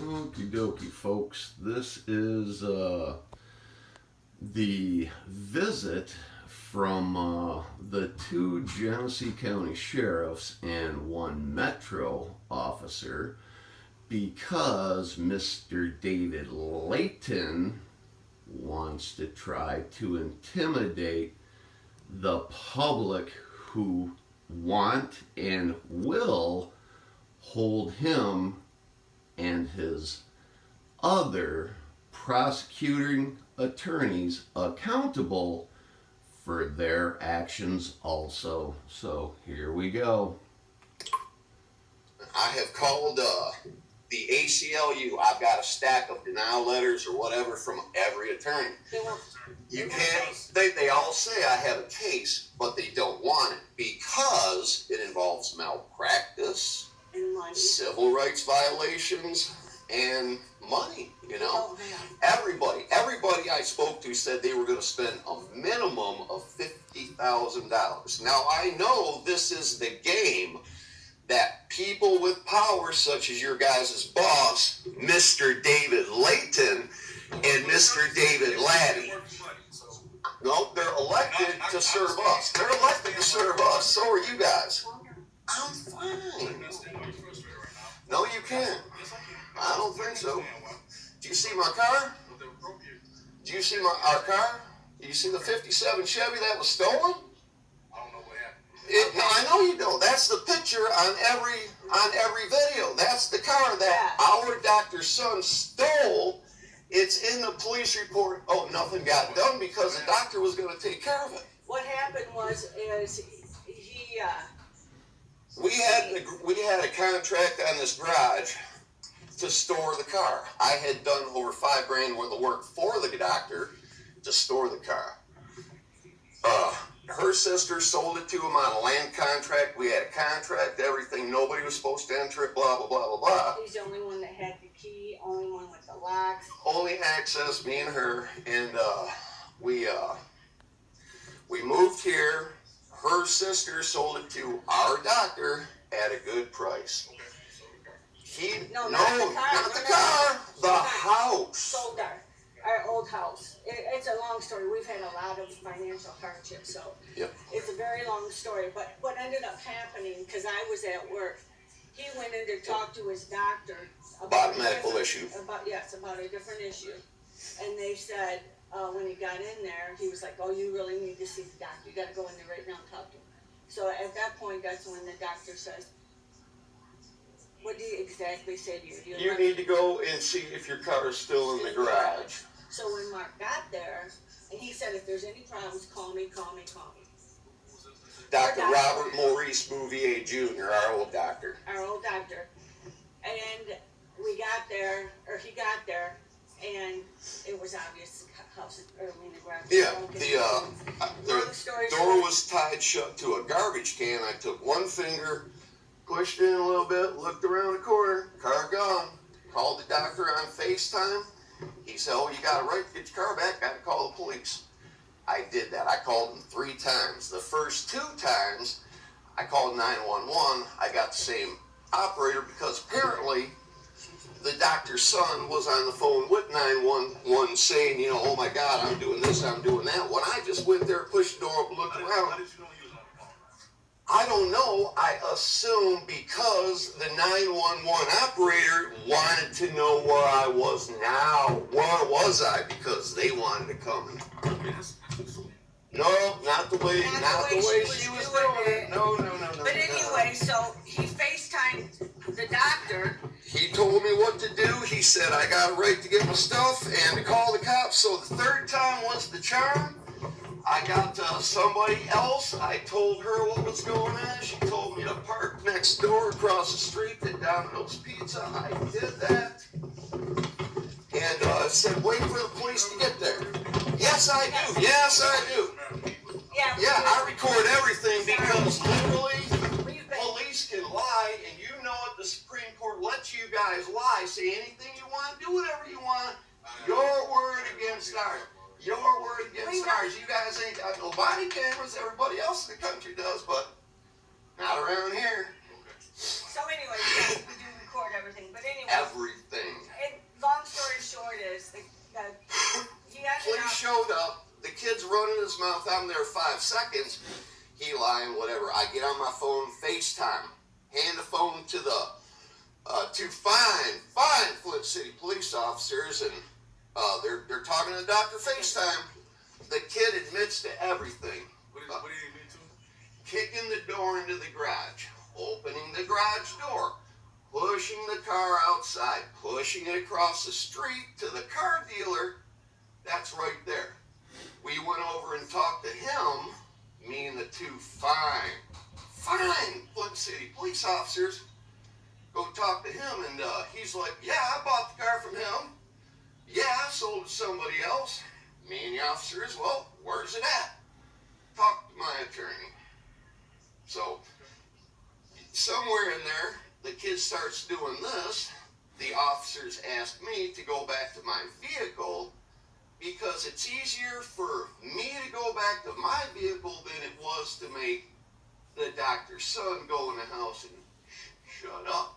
Okie dokie, folks. This is the visit from the two Genesee County sheriffs and one Metro officer because Mr. David Leyton wants to try to intimidate the public who want and will hold him and his other prosecuting attorneys accountable for their actions also. So here we go. I have called the ACLU. I've got a stack of denial letters or whatever from every attorney. You can't, they all say I have a case, but they don't want it because it involves malpractice, civil rights violations, and money, you know. Everybody I spoke to said they were going to spend a minimum of $50,000. Now, I know this is the game that people with power, such as your guys' boss, Mr. David Leyton, and Mr. David Laddie. No, they're elected to serve us. They're elected to serve us. So are you guys. I'm fine. No, you can't. I don't think so. Do you see my car? Do you see our car? Do you see the 57 Chevy that was stolen? I don't know what happened. No, I know you don't. That's the picture on every video. That's the car that our doctor's son stole. It's in the police report. Oh, nothing got done because the doctor was going to take care of it. What happened is we had a contract on this garage to store the car. I had done over $5,000 worth of work for the doctor to store the car. Her sister sold it to him on a land contract. We had a contract, everything. Nobody was supposed to enter it, blah, blah, blah, blah, blah. He's the only one that had the key, only one with the locks. Only access, me and her, and we moved here. Her sister sold it to our doctor at a good price. Not the car. The house. Sold our old house. It's a long story. We've had a lot of financial hardship, so it's a very long story. But what ended up happening, because I was at work, he went in to talk to his doctor about a medical issue. About a different issue. And they said, when he got in there, he was like, oh, you really need to see the doctor. You got to go in there right now and talk to him. So at that point, that's when the doctor says, what do you exactly say to you? You need to go and see if your car is still in the garage. So when Mark got there, and he said, if there's any problems, call me. Dr. Robert Maurice Bouvier Jr., our old doctor. And he got there, and it was obvious the house in the garage. Yeah, the door was tied shut to a garbage can. I took one finger, pushed in a little bit, looked around the corner, car gone. Called the doctor on FaceTime. He said, oh, you got a right to get your car back, got to call the police. I did that. I called them 3 times. The first 2 times, I called 911. I got the same operator because apparently the doctor's son was on the phone with 911 saying, you know, oh my God, I'm doing this, I'm doing that. When I just went there, pushed the door up, looked around. I don't know. I assume because the 911 operator wanted to know where I was now. Where was I? Because they wanted to come. No, not the way she was doing it. No. But anyway, so he FaceTimed the doctor. He told me what to do. He said I got a right to get my stuff and to call the cops. So the 3rd time was the charm. I got somebody else. I told her what was going on. She told me to park next door across the street to Domino's Pizza. I did that. And said, wait for the police to get there. Yes, I do. Yeah, I record everything because literally police can lie, and you know it. The Supreme Court lets you guys lie. Say anything you want, do whatever you want. Your word against ours. Your word against ours. You guys ain't got no body cameras. Everybody else in the country does, but not around here. So anyway, we do record everything. But anyway. Everything. I'm there 5 seconds. He lying, whatever. I get on my phone, FaceTime, hand the phone to the two fine Flint City police officers, and they're talking to the doctor FaceTime. The kid admits to everything. What did he admit to? Kicking the door into the garage, opening the garage door, pushing the car outside, pushing it across the street to the car dealer. That's right there. We went over and talked to him, me and the two fine Flint City police officers. Go talk to him, and he's like, yeah, I bought the car from him. Yeah, I sold it to somebody else. Me and the officers, well, where's it at? Talk to my attorney. So, somewhere in there, the kid starts doing this. The officers ask me to go back to my vehicle because it's easier for me to go back to my vehicle than it was to make the doctor's son go in the house and shut up.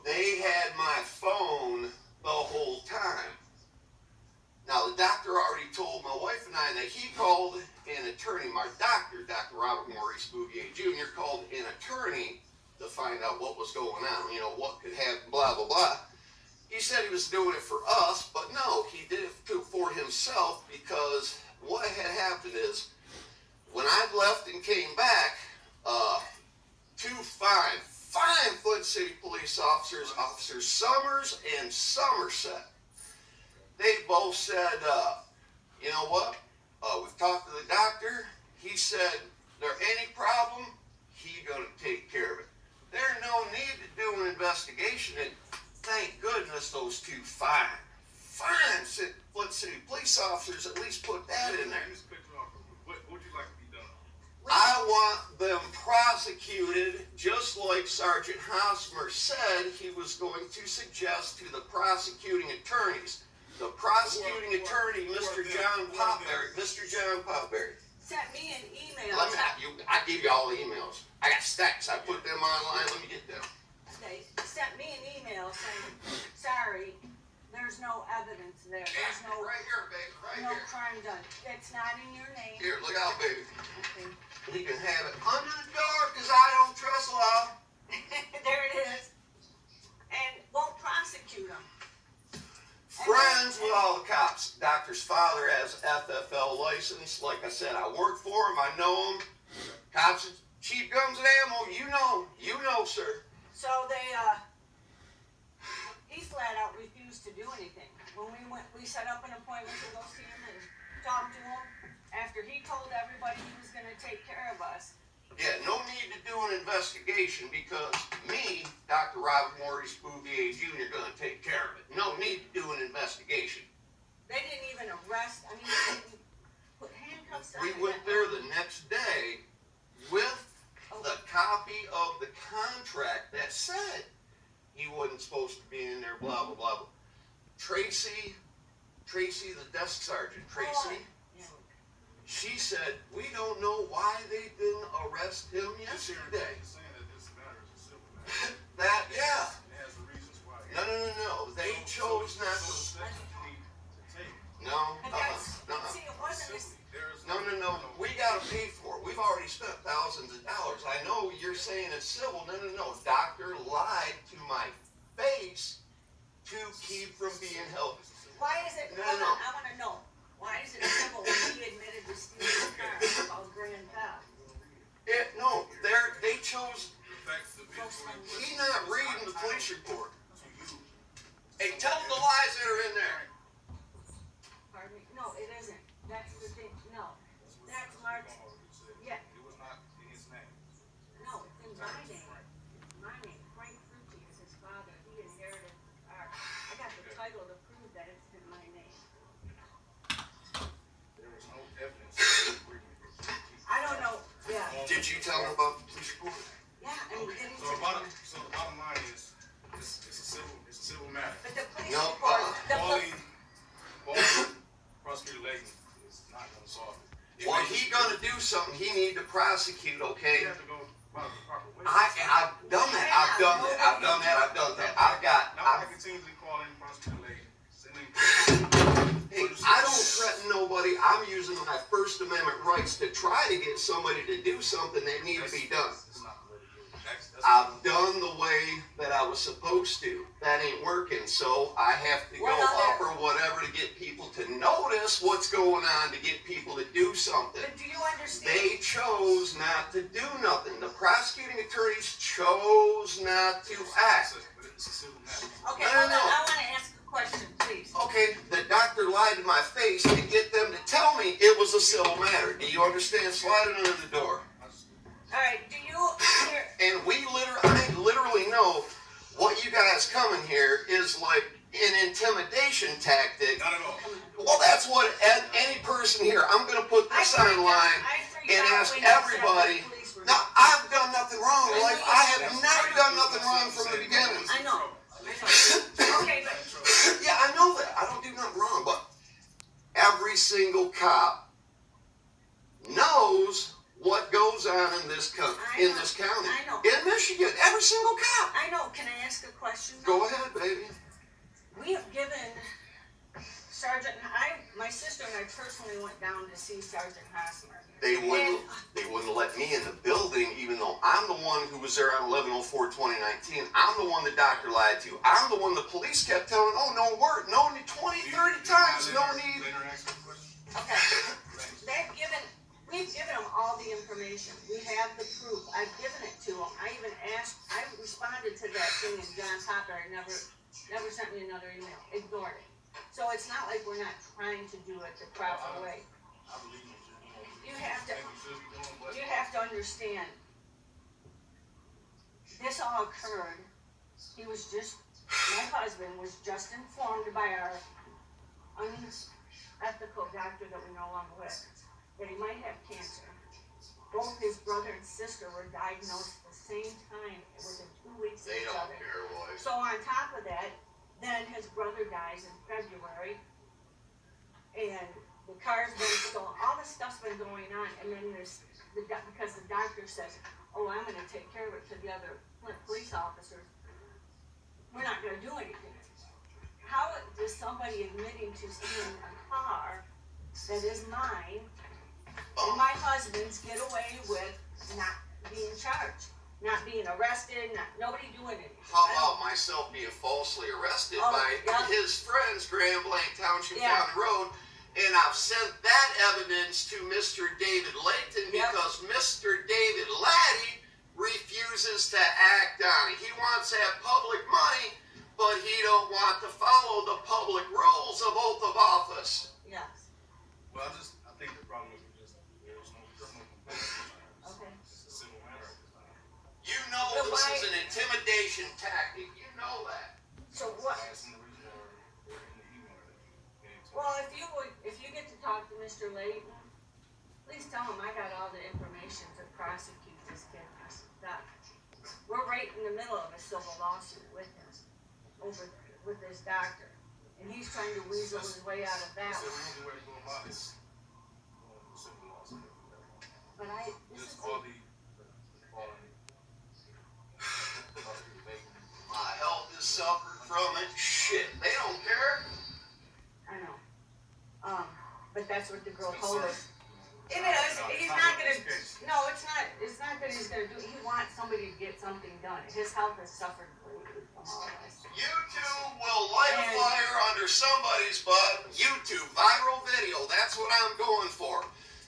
They had my phone the whole time. Now, the doctor already told my wife and I that he called an attorney. My doctor, Dr. Robert Maurice Bouvier Jr., called an attorney to find out what was going on, you know, what could happen, blah, blah, blah. He said he was doing it for us, but no, he did it for himself, because what had happened is, when I left and came back, two fine Flint City police officers, Officer Summers and Somerset, they both said, you know what, we've talked to the doctor. He said, there any problem, he gonna take care of it. There's no need to do an investigation, and thank goodness those two fine Flint City police officers at least put that in there. What would you like to be done? I want them prosecuted, just like Sergeant Hosmer said he was going to suggest to the prosecuting attorneys. The prosecuting attorney, Mr. John Popberry, Sent me an email. I gave you all the emails. I got stacks. I put them online. Let me get them. They sent me an email saying, sorry, there's no evidence there. There's no Right here, baby. Right no here. crime done. It's not in your name. Here, look out, baby. Okay. He can have it under the door because I don't trust law. There it is. And won't prosecute them. Friends with all the cops. Doctor's father has FFL license. Like I said, I work for him. I know him. Cops, cheap guns and ammo. You know, sir. So he flat out refused to do anything. When we set up an appointment to go see him and talk to him, after he told everybody he was gonna take care of us. Yeah, no need to do an investigation because me, Dr. Robert Maurice Bouvier Jr., gonna take care of it. No need to do an investigation. They didn't even arrest, they didn't put handcuffs on We him. went there the next day with the copy of the contract that said he wasn't supposed to be in there, blah, blah, blah, blah. Tracy, the desk sergeant, Tracy, Yeah. she said, we don't know why they didn't arrest him yesterday. Saying that this matter is a civil matter. That, yeah. It has the reasons why. No. They chose not to. So steps you need to take. No, And that's, see, it wasn't a, No. We gotta pay for it. We've already spent thousands of dollars. I know you're saying it's civil. No. Doctor lied to my face to keep from being held. why is it, No. hold on, I wanna know. Why is it civil when he admitted to stealing the car about grand theft? No, they chose. The fact that the vehicle He's not reading the police report. Hey, tell him the lies that are in there. Pardon me? No, it isn't. That's the thing, no. That's Mark, yeah, It was not in his name. no, it's in my name. My name, Frank Frucci is his father. He inherited the car. I got the title to prove that it's in my name. There was no evidence of the agreement. I don't know, yeah, Did you tell him about the police report? yeah, and we didn't. So the bottom line is, it's a civil matter. But the police No, report, Calling Prosecutor Leyton is not gonna solve it. Well, he gonna do something. He need to prosecute, okay? You have to go by the proper way. I've done that. I've done that. Now I continuously call in Prosecutor Leyton, sending I don't threaten nobody. I'm using my First Amendment rights to try to get somebody to do something that needs to be done. That's not the way to do it. That's I've done the way that I was supposed to. That ain't working, so I have to go up or whatever to get people to notice what's going on, to get people to do something. But do you understand? They chose not to do nothing. The prosecuting attorneys chose not to act. It's a civil matter. Okay, No, hold on. no. I want to ask a question, please. Okay, the doctor lied to my face to get them to tell me it was a civil matter. Do you understand? Slide it under the door. All right, do you hear? And I literally know what you guys coming here is like an intimidation tactic. Not at all. Well, that's what any person here, I'm going to put this online and ask everybody. Now, I've done nothing wrong. Like, I have never done nothing wrong from the beginning. I know. Okay, but Yeah, I know that. I don't do nothing wrong, but every single cop knows what goes on in this county. I know. In Michigan, every single cop. I know. Can I ask a question? Go ahead, baby. We have given Sergeant. My sister and I personally went down to see Sergeant Hosmer. They wouldn't let me in the building, even though I'm the one who was there on 11/04/2019. I'm the one the doctor lied to. I'm the one the police kept telling, oh, no word, no need, 20, 30 times, no need. Later ask me a question. Okay. We've given them all the information. We have the proof. I've given it to them. I even I responded to that thing, and John Popper never sent me another email. Ignored it. So it's not like we're not trying to do it the proper way. I believe you. You have to. Think we should be doing what? You have to understand. This all occurred. My husband was just informed by our unethical doctor that we're no longer with that he might have cancer. Both his brother and sister were diagnosed at the same time within 2 weeks of They each don't other. care, boys. So on top of that, then his brother dies in February, and the car's been stolen. All this stuff's been going on, and then because the doctor says, "Oh, I'm going to take care of it," to the other police officers, we're not going to do anything. How is somebody admitting to stealing a car that is mine, and my husband's get away with not being charged, not being arrested, nobody doing it? How about myself being falsely arrested by his friends, Grand Blanc Township down the road, and I've sent that evidence to Mr. David Leyton because Mr. David Laddie refuses to act on it. He wants to have public money, but he don't want to follow the public rules of oath of office. Yes. Well, I think the problem is there's no criminal complaint. Okay. It's a civil matter. You know this is an intimidation tactic. You know that. So what? That's in the reason or in the email that you gave to Well, if you get to talk to Mr. Leyton, please tell him I got all the information to prosecute this kid. We're right in the middle of a civil lawsuit with him, with this doctor, and he's trying to weasel his way out of that So one. the only way to go about it is civil lawsuit. But this Just is call the My health has suffered from it. Shit, they don't care. I know. But that's what the girl told us. It is. He's not gonna. No, it's not. It's not that he's gonna do. He wants somebody to get something done. His health has suffered greatly from all of this. YouTube will light a fire under somebody's butt. YouTube, viral video. That's what I'm going for.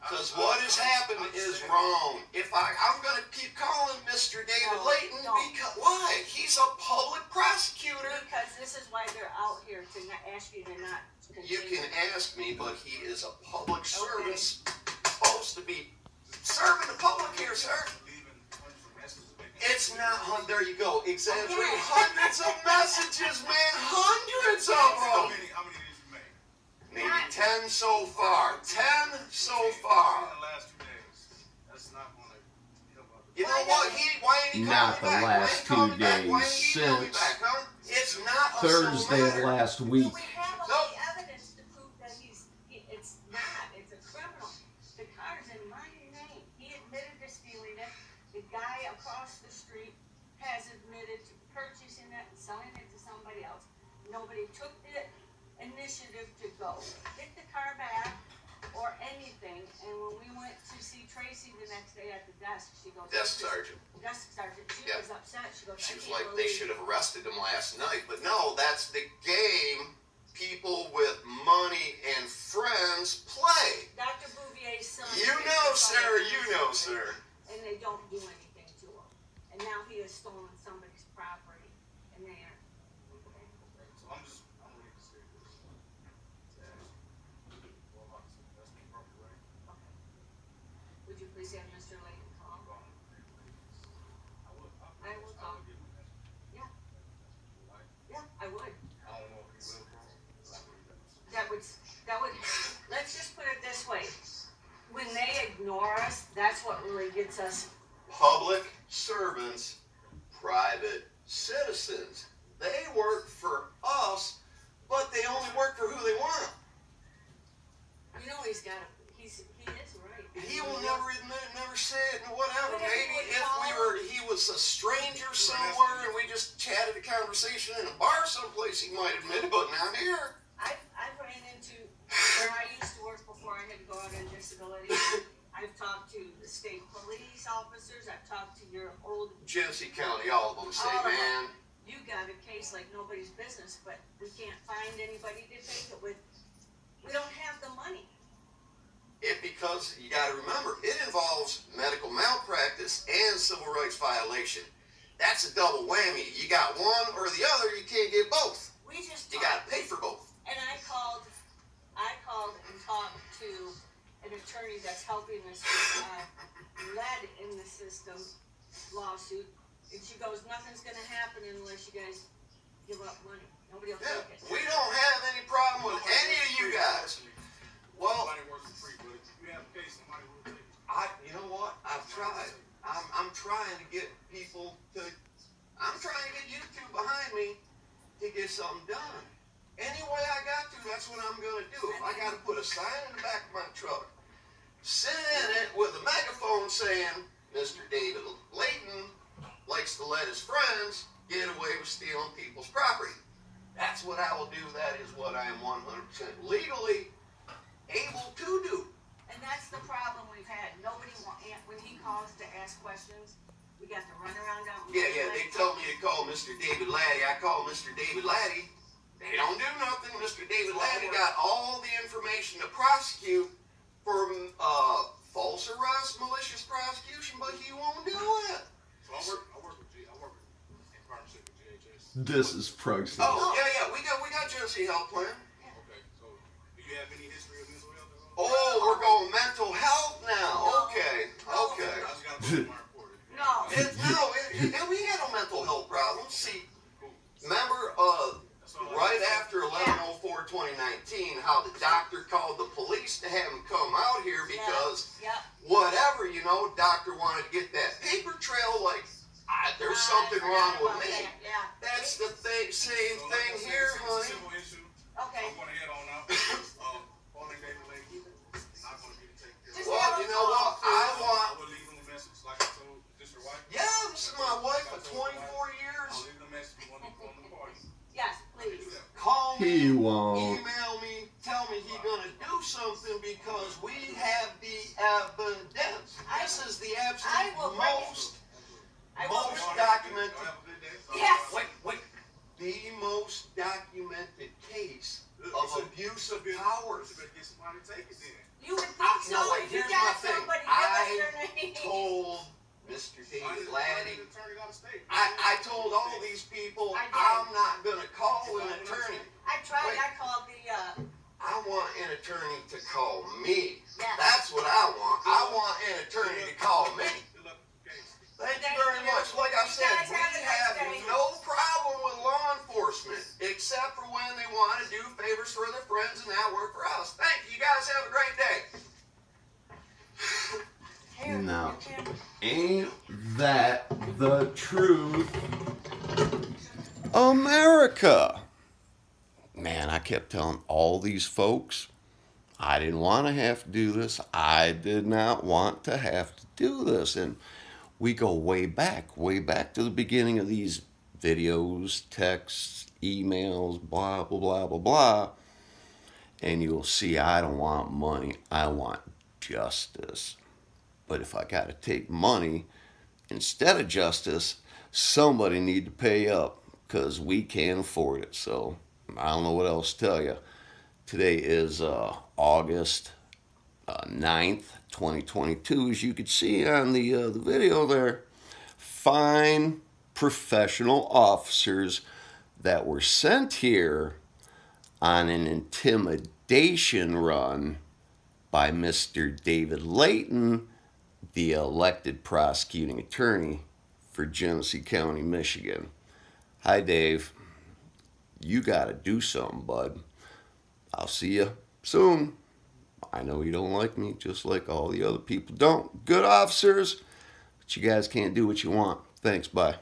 Because what has happened is wrong. I'm going to keep calling Mr. David Leyton because why? He's a public prosecutor. Because this is why they're out here to not ask you to not. You can ask me, but he is a public servant, supposed to be serving the public here, sir. It's not, there you go, exaggerate. Hundreds of messages, man, hundreds of How them. many did you make? Maybe 10 so far, 10 so far. In the last 2 days. That's not going to help out. You know what, why ain't he Not calling the me back? last Why ain't he calling 2 me back? Why days, ain't he calling me since back, huh? It's not a Thursday of matter. last Do week. we have all the evidence to prove that it's not, it's a criminal. The car's in my name. He admitted to stealing it. The guy across the street has admitted to purchasing it and selling it to somebody else. Nobody took it initiative to go get the car back or anything. And when we went to see Tracy the next day at the desk, she goes, Desk sergeant. Desk sergeant, she Yeah. was upset. She goes, She I was can't like, they believe should have arrested him last night. But no, that's the game people with money and friends play. Dr. Bouvier's son. You know, sir, you know, sir. And they don't do anything to him. And now he has stolen somebody's property. And they are. So I'm ready to say this. To ask well, about this investment property, right? Okay. Would you please have Mr. Leyton call? I'm going to agree with this. I will talk. give him that. Yeah. Like, Yeah, I would. I don't know if he will, bro. But I believe That would, let's just put it this way. When they ignore us, that's what really gets us. Public servants, private citizens. They work for us, but they only work for who they want. You know, he is right. He will never admit, never say it, and whatever. Whatever Maybe we if call he was a stranger somewhere and we just chatted a conversation in a bar someplace, he might admit it, but not here. I've ran into where I used to work before I had to go out on disability. I've talked to the state police officers. I've talked to your old. Genesee County, all of them say, All of them. man, You got a case like nobody's business, but we can't find anybody to take it with. We don't have the money. because you got to remember, it involves medical malpractice and civil rights violation. That's a double whammy. You got one or the other, you can't get both. We just. You got to pay for both. And I called and talked to an attorney that's helping us with lead in the system lawsuit, and she goes, nothing's gonna happen unless you guys give up money. Nobody will Yeah, take it. we don't have any problem with any of you guys. Well, Somebody works for free, but if you have a case, somebody will take it. you know what? I've tried. I'm trying to get people to. I'm trying to get you two behind me to get something done. Any way I got to, that's what I'm gonna do. If I gotta put a sign in the back of my truck, sit in it with a megaphone saying, Mr. David Leyton likes to let his friends get away with stealing people's property. That's what I will do. That is what I am 100% legally able to do. And that's the problem we've had. Nobody when he calls to ask questions, we got to run around out. Yeah, they told me to call Mr. David Laddie. I called Mr. David Laddie. They don't do nothing. Mr. David Laddie got all the information to prosecute for false arrest, malicious prosecution, but he won't do it. So I work in partnership with GHS. This is Prosecutor. Oh, yeah, we got Genesee Health Plan. Okay, so do you have any history of mental health at all? Oh, we're going mental health now. Okay. I just gotta put my report. No. And we had no mental health problems. See, remember, right after 11/04/2019, how the doctor called the police to have him come out here because whatever, doctor wanted to get that paper trail, like, there's something wrong with me. That's the same thing here, honey. Civil issue. Okay. I'm gonna head on out. Calling David Leyton. Not gonna get it taken care of. Well, you know what? I will leave him a message like I told District Wife. Yeah, this is my wife for 24 years. I'll leave him a message on the party. Yes, please. Call He me, won't. email me, tell me he's gonna do something because we have the evidence. This is the I will absolute bring it. most I will. documented. Y'all have a good day. Yes. Wait. The most documented case of abuse of power. You better get somebody to take it then. You would think so. No, wait, If you here's got my thing. somebody, give I us their name. told Mr. David Laddie, Attorney out of state. I told all these people I did. I'm not gonna call an attorney. I tried. Wait. I called the. I want an attorney to call me. Yes. That's what I want. I want an attorney to call me. Good luck with the case. Thank you Thank very you. much. Like I You said, guys we have a nice have day. no problem with law enforcement, except for when they want to do favors for their friends and not work for us. Thank you. You guys have a great day. Here, No. you can- Ain't that the truth? America! Man, I kept telling all these folks I didn't want to have to do this. I did not want to have to do this. And we go way back to the beginning of these videos, texts, emails, blah, blah, blah, blah, blah. and you'll see I don't want money. I want justice. But if I got to take money instead of justice, somebody need to pay up because we can't afford it. So I don't know what else to tell you. Today is August 9th, 2022. As you can see on the video there, fine professional officers that were sent here on an intimidation run by Mr. David Leyton, the elected prosecuting attorney for Genesee County, Michigan. Hi, Dave. You got to do something, bud. I'll see you soon. I know you don't like me, just like all the other people don't. Good officers, but you guys can't do what you want. Thanks, bye.